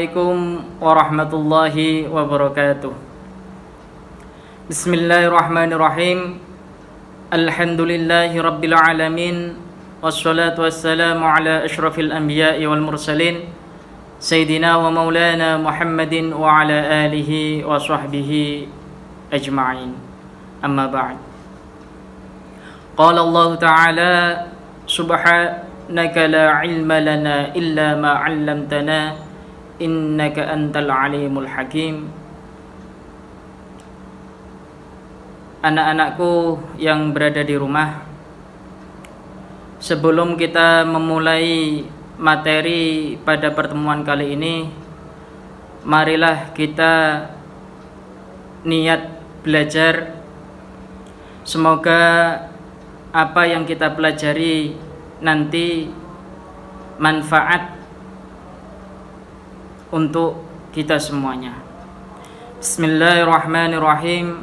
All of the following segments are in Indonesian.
Assalamualaikum warahmatullahi wabarakatuh. Bismillahirrahmanirrahim. Alhamdulillahi rabbil alamin. Wassalatu wassalamu ala asyrafil anbiya'i wal mursalin Sayyidina wa maulana Muhammadin wa ala alihi wa sahbihi ajma'in. Amma ba'd. Qala Allah Ta'ala subhanaka la ilma lana illa ma 'allamtana innaka antal alimul hakim. Anak-anakku yang berada di rumah, sebelum kita memulai materi pada pertemuan kali ini, marilah kita niat belajar. Semoga apa yang kita pelajari nanti manfaat untuk kita semuanya. Bismillahirrahmanirrahim.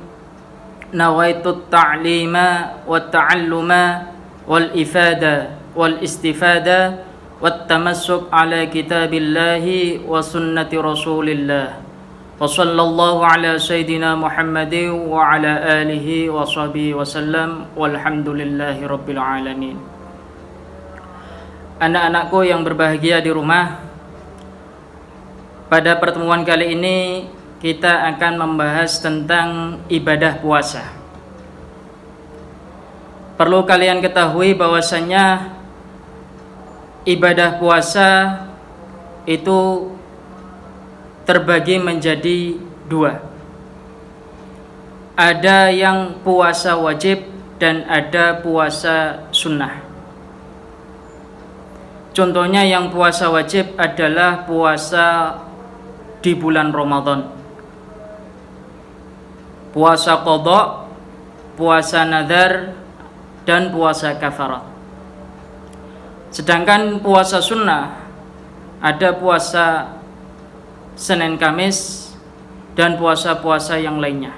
Nawaitut ta'lima wat ta'alluma wal ifada wal istifada wat tamassuk ala kitabillahi wa sunnati rasulillah. Wa sallallahu ala sayyidina Muhammadin wa ala alihi wa sahbihi wa sallam walhamdulillahi rabbil alamin. Anak-anakku yang berbahagia di rumah, pada pertemuan kali ini kita akan membahas tentang ibadah puasa. Perlu kalian ketahui bahwasanya ibadah puasa itu terbagi menjadi dua. Ada yang puasa wajib dan ada puasa sunnah. Contohnya yang puasa wajib adalah puasa di bulan Ramadan, puasa qadha, puasa nadar, dan puasa kafarat. Sedangkan puasa sunnah ada puasa Senin Kamis dan puasa-puasa yang lainnya.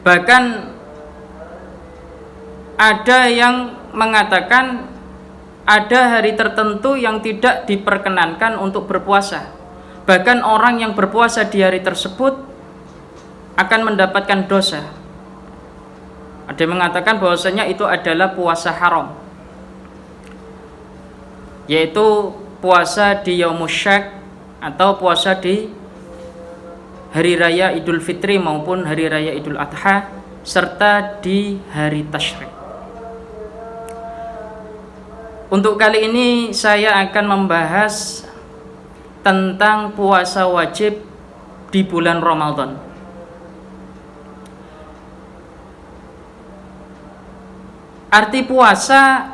Bahkan ada yang mengatakan ada hari tertentu yang tidak diperkenankan untuk berpuasa. Bahkan orang yang berpuasa di hari tersebut akan mendapatkan dosa. Ada yang mengatakan bahwasanya itu adalah puasa haram, yaitu puasa di Yaumus Syak atau puasa di hari raya Idul Fitri maupun hari raya Idul Adha serta di hari Tasyrik. Untuk kali ini saya akan membahas tentang puasa wajib di bulan Ramadan. Arti puasa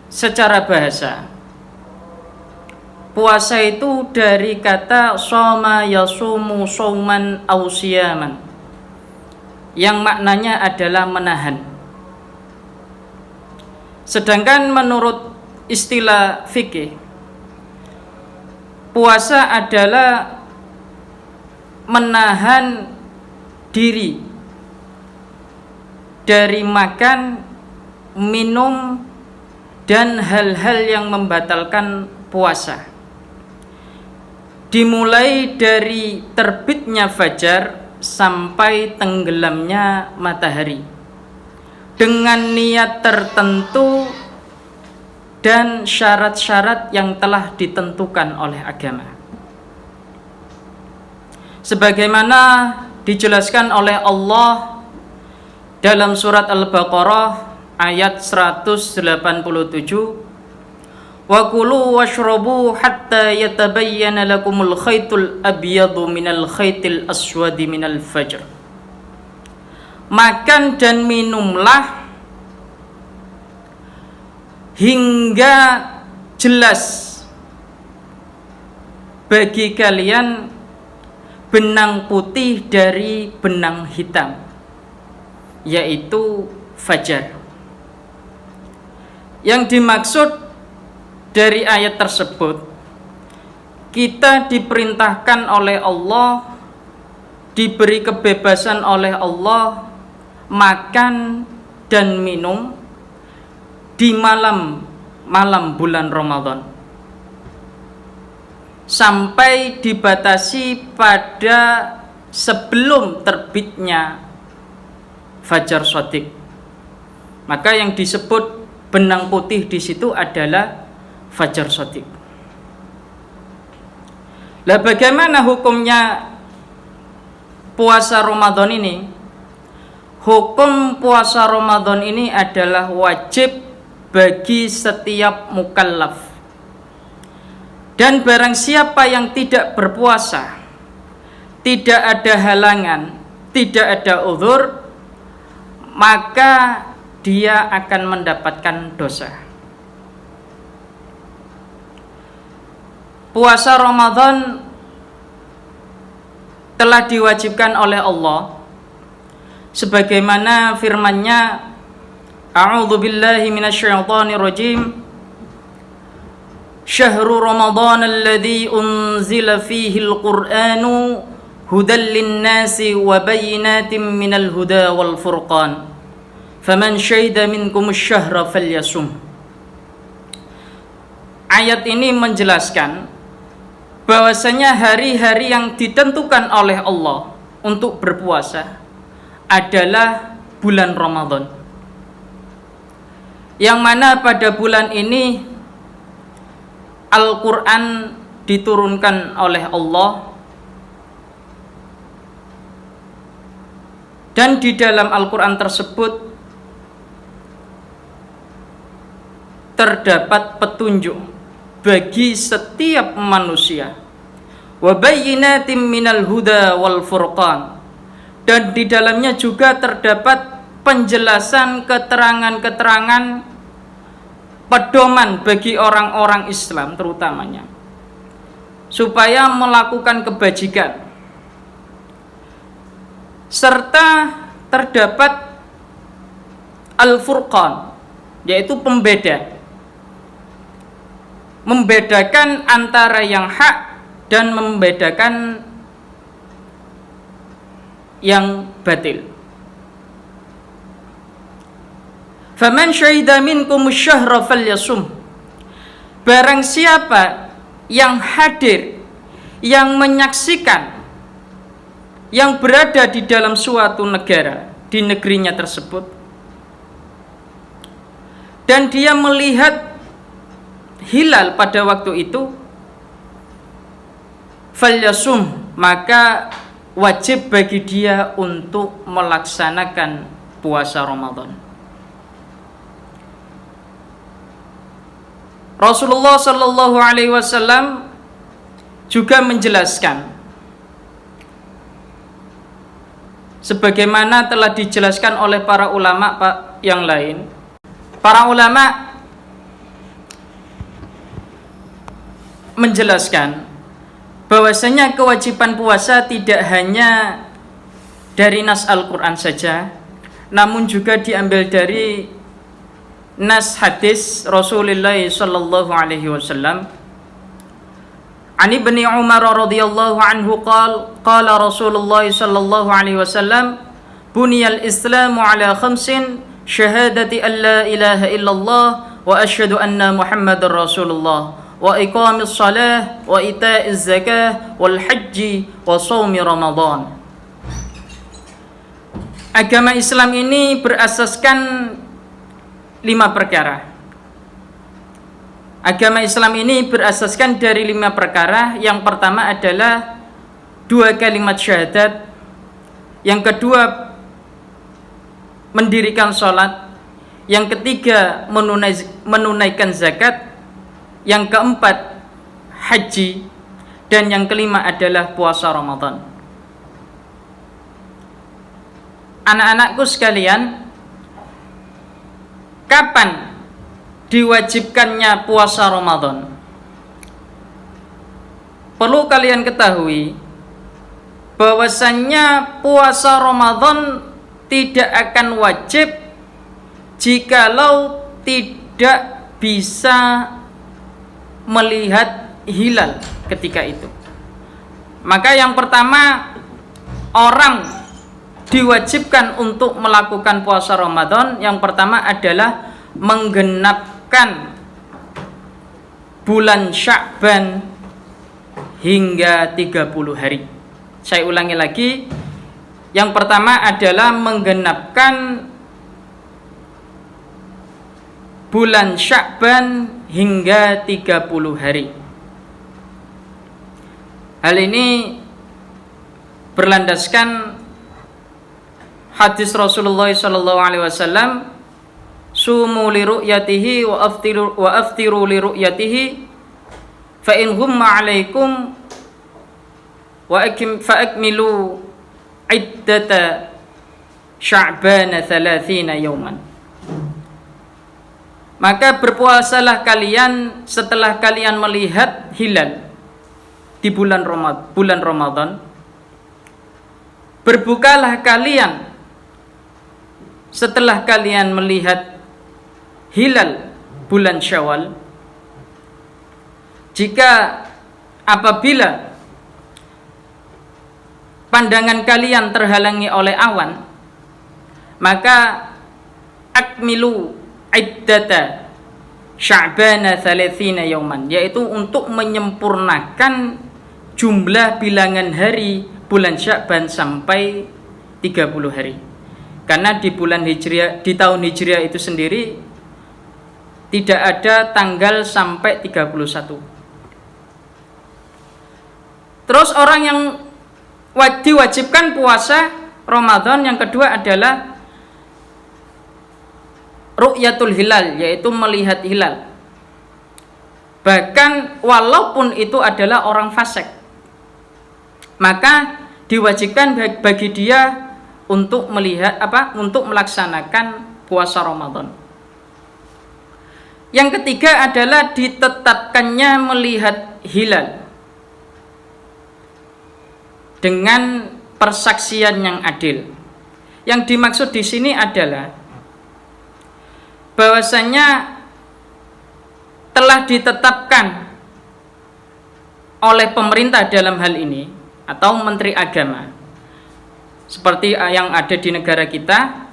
secara bahasa, puasa itu dari kata shoma yasumu shauman aw siyaman, yang maknanya adalah menahan. Sedangkan menurut istilah fikih, puasa adalah menahan diri dari makan, minum, dan hal-hal yang membatalkan puasa. Dimulai dari terbitnya fajar sampai tenggelamnya matahari, dengan niat tertentu dan syarat-syarat yang telah ditentukan oleh agama. Sebagaimana dijelaskan oleh Allah dalam surat Al-Baqarah ayat 187, wa kulu washrabu hatta yatabayyana lakumul khaytul abyadu minal khaytil aswadi minal fajr. Makan dan minumlah hingga jelas bagi kalian benang putih dari benang hitam, yaitu fajar. Yang dimaksud dari ayat tersebut, kita diperintahkan oleh Allah, diberi kebebasan oleh Allah makan dan minum di malam bulan Ramadan. sampai dibatasi pada sebelum terbitnya fajar shadiq. Maka yang disebut benang putih di situ adalah fajar shadiq. Lah bagaimana hukumnya puasa Ramadan ini? Hukum puasa Ramadan ini adalah wajib bagi setiap mukallaf. Dan barang siapa yang tidak berpuasa, tidak ada halangan, tidak ada uzur, maka dia akan mendapatkan dosa. Puasa Ramadan telah diwajibkan oleh Allah sebagaimana firman-Nya, A'udzu billahi minasyaitonir rajim, Syahrul Ramadan alladzi unzila fihi al-Qur'anu hudan lin-nasi wa bayyinatin minal huda wal furqan. Faman syahida minkum asy-syahra falyasum. Ayat ini menjelaskan bahwasanya hari-hari yang ditentukan oleh Allah untuk berpuasa adalah bulan Ramadan. Yang mana pada bulan ini Al-Quran diturunkan oleh Allah, dan di dalam Al-Quran tersebut terdapat petunjuk bagi setiap manusia. Wa bayyinatin minal huda wal furqan. Dan di dalamnya juga terdapat penjelasan keterangan-keterangan pedoman bagi orang-orang Islam terutamanya supaya melakukan kebajikan. Serta terdapat Al-Furqan, yaitu pembeda, membedakan antara yang hak dan membedakan yang batil. Faman syahida minkum asy-syahra falyasum. Barang siapa yang hadir, yang menyaksikan, yang berada di dalam suatu negara, di negerinya tersebut, dan dia melihat hilal pada waktu itu, falyasum, maka wajib bagi dia untuk melaksanakan puasa Ramadan. Rasulullah sallallahu alaihi wasallam juga menjelaskan sebagaimana telah dijelaskan oleh para ulama yang lain. Para ulama menjelaskan bahwasanya kewajiban puasa tidak hanya dari nas Al-Quran saja, namun juga diambil dari nas hadis Rasulullah sallallahu alaihi wasallam. Ani bin Umar radhiyallahu anhu qala Rasulullah sallallahu alaihi wasallam, buniyal Islamu ala khamsin, syahadati an la ilaha illallah wa asyhadu anna Muhammadar Rasulullah wa iqamis shalah wa ita'iz zakah wal haji wa shaumi Ramadan. Agama Islam ini berasaskan 5 perkara. Agama Islam ini berasaskan dari 5 perkara. Yang pertama adalah 2 kalimat syahadat. Yang kedua mendirikan sholat. Yang ketiga menunaikan zakat. Yang keempat haji. Dan yang kelima adalah puasa Ramadan. Anak-anakku sekalian, kapan diwajibkannya puasa Ramadan? Perlu kalian ketahui bahwasannya puasa Ramadan tidak akan wajib jikalau tidak bisa melihat hilal ketika itu. Maka yang pertama, orang diwajibkan untuk melakukan puasa Ramadan, yang pertama adalah menggenapkan bulan Sya'ban hingga 30 hari. Saya ulangi lagi. Yang pertama adalah menggenapkan bulan Sya'ban hingga 30 hari. Hal ini berlandaskan hadis Rasulullah sallallahu alaihi wasallam, sumu li ru'yatihi wa aftiru li ru'yatihi fa in humma 'alaikum fa akmilu iddata Sya'ban 30 yauman. Maka berpuasalah kalian setelah kalian melihat hilal di bulan Ramadan. Berbukalah kalian setelah kalian melihat hilal bulan Syawal. Jika apabila pandangan kalian terhalangi oleh awan, maka akmilu iddata Sya'ban 30 yauman, yaitu untuk menyempurnakan jumlah bilangan hari bulan Sya'ban sampai 30 hari. Karena di bulan Hijriah, di tahun Hijriah itu sendiri tidak ada tanggal sampai 31. Terus orang yang diwajibkan puasa Ramadan yang kedua adalah ru'yatul hilal, yaitu melihat hilal. Bahkan walaupun itu adalah orang fasik, maka diwajibkan bagi dia untuk melihat untuk melaksanakan puasa Ramadan. Yang ketiga adalah ditetapkannya melihat hilal dengan persaksian yang adil. Yang dimaksud di sini adalah bahwasanya telah ditetapkan oleh pemerintah dalam hal ini atau menteri agama, seperti yang ada di negara kita,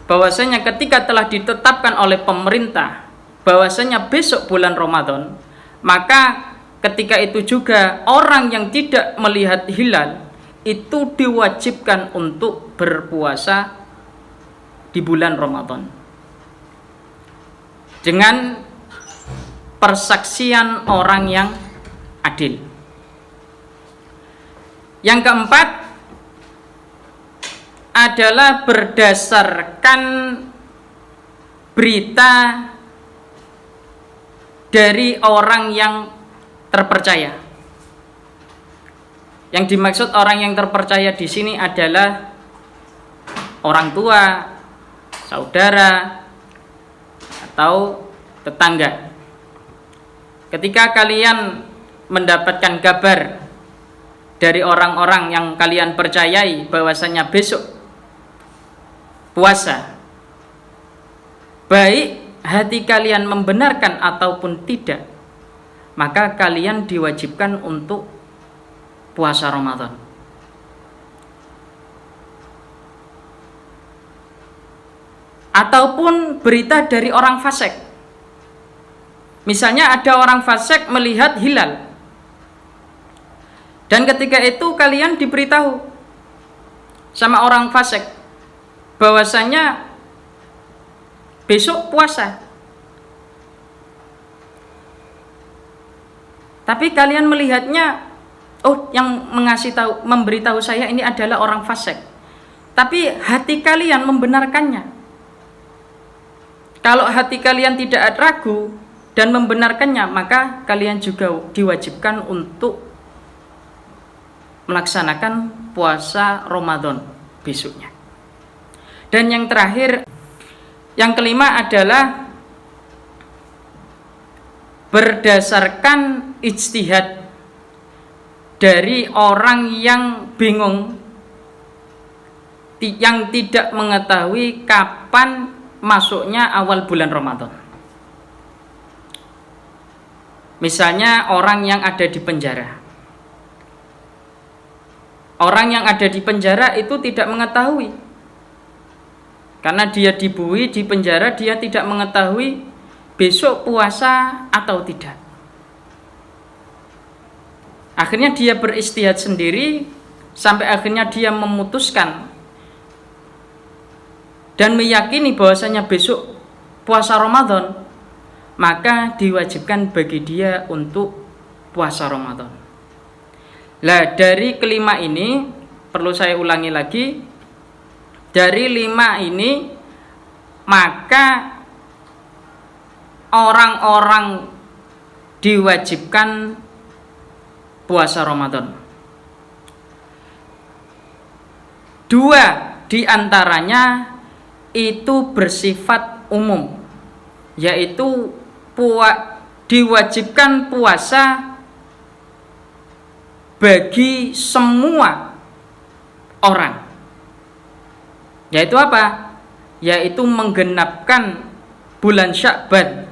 bahwasanya ketika telah ditetapkan oleh pemerintah bahwasanya besok bulan Ramadan, maka ketika itu juga orang yang tidak melihat hilal itu diwajibkan untuk berpuasa di bulan Ramadan dengan persaksian orang yang adil. Yang keempat adalah berdasarkan berita dari orang yang terpercaya. Yang dimaksud orang yang terpercaya di sini adalah orang tua, saudara, atau tetangga. Ketika kalian mendapatkan kabar dari orang-orang yang kalian percayai bahwasanya besok puasa, baik hati kalian membenarkan ataupun tidak, maka kalian diwajibkan untuk puasa Ramadan. Ataupun berita dari orang fasik. Misalnya ada orang fasik melihat hilal, dan ketika itu kalian diberitahu sama orang fasik bahwasanya besok puasa. Tapi kalian melihatnya, oh, yang memberitahu saya ini adalah orang fasik. Tapi hati kalian membenarkannya. Kalau hati kalian tidak ragu dan membenarkannya, maka kalian juga diwajibkan untuk melaksanakan puasa Ramadan besoknya. Dan yang terakhir, yang kelima adalah berdasarkan ijtihad dari orang yang bingung, yang tidak mengetahui kapan masuknya awal bulan Ramadan. Misalnya orang yang ada di penjara. Orang yang ada di penjara itu tidak mengetahui. Karena dia dibui di penjara, dia tidak mengetahui besok puasa atau tidak. Akhirnya dia beristihad sendiri sampai akhirnya dia memutuskan dan meyakini bahwasanya besok puasa Ramadan, maka diwajibkan bagi dia untuk puasa Ramadan. Lah dari kelima ini perlu saya ulangi lagi, dari 5 ini maka orang-orang diwajibkan puasa Ramadan. 2 diantaranya itu bersifat umum, yaitu diwajibkan puasa bagi semua orang. Yaitu apa? Yaitu menggenapkan bulan Sya'ban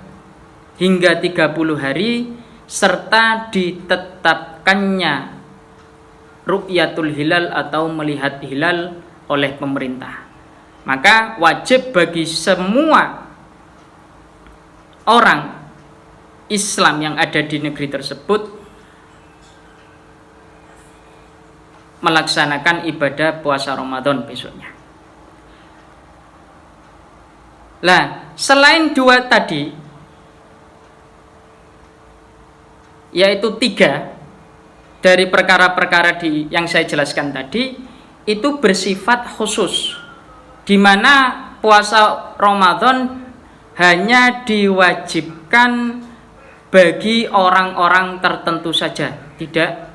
hingga 30 hari serta ditetapkannya ru'yatul hilal atau melihat hilal oleh pemerintah. Maka wajib bagi semua orang Islam yang ada di negeri tersebut melaksanakan ibadah puasa Ramadan besoknya. Lah, selain 2 tadi, yaitu 3 dari perkara-perkara yang saya jelaskan tadi, itu bersifat khusus, di mana puasa Ramadan hanya diwajibkan bagi orang-orang tertentu saja, tidak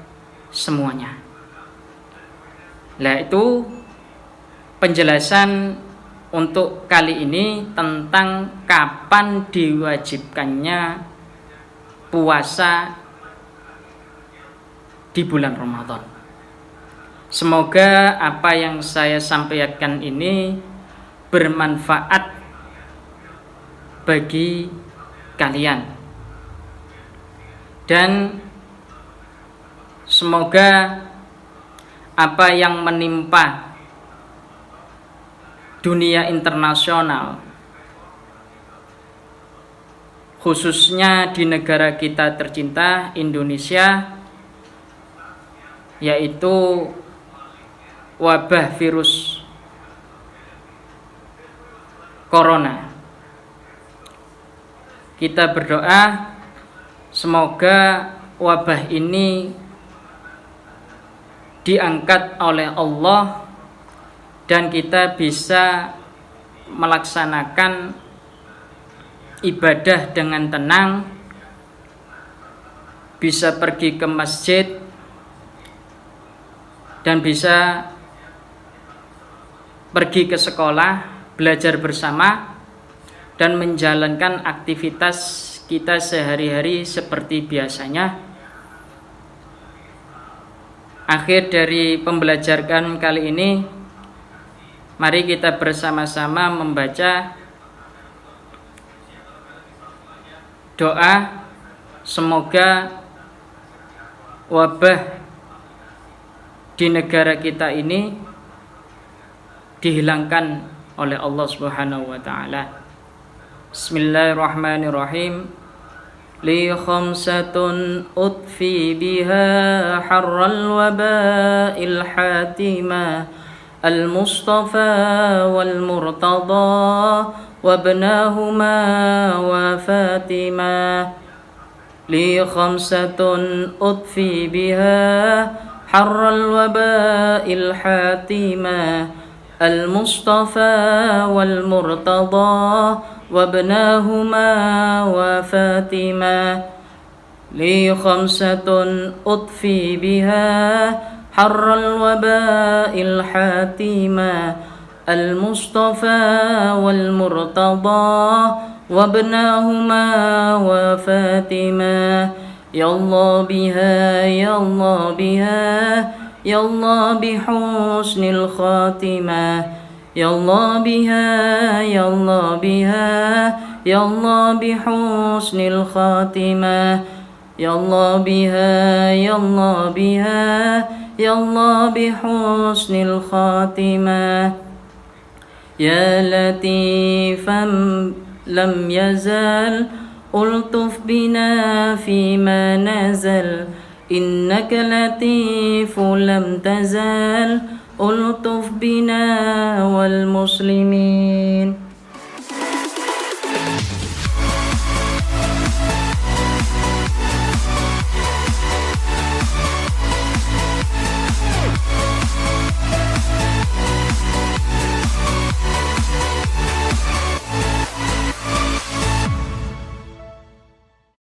semuanya. Nah, itu penjelasan untuk kali ini tentang kapan diwajibkannya puasa di bulan Ramadan. Semoga apa yang saya sampaikan ini bermanfaat bagi kalian, dan semoga apa yang menimpa dunia internasional, khususnya di negara kita tercinta Indonesia, yaitu wabah virus corona. Kita berdoa semoga wabah ini diangkat oleh Allah dan kita bisa melaksanakan ibadah dengan tenang, bisa pergi ke masjid dan bisa pergi ke sekolah, belajar bersama dan menjalankan aktivitas kita sehari-hari seperti biasanya. Akhir dari pembelajaran kali ini, mari kita bersama-sama membaca doa semoga wabah di negara kita ini dihilangkan oleh Allah Subhanahu wa taala. Bismillahirrahmanirrahim. Li khamsatun utfi biha harral waba'il hatima al-mustafa wal murtada wabnahuma wa fatima. Li khamsatun utfi biha harral waba'il hatima al-mustafa wal murtada وابناهما وفاتمة. لي خمسة أطفي بها حر الوباء الحاتمة المصطفى والمرتضى وابناهما وفاتمة. يا الله بها يا الله بها يا الله بحسن الخاتمة. يا الله بها يا الله بها يا الله بحسن الخاتمة. يا الله بها يا الله بها يا الله بحسن الخاتمة. يا لطيفا لم يزل ألطف بنا فيما نزل. إنك لطيف لم تزال ألطف بنا والمسلمين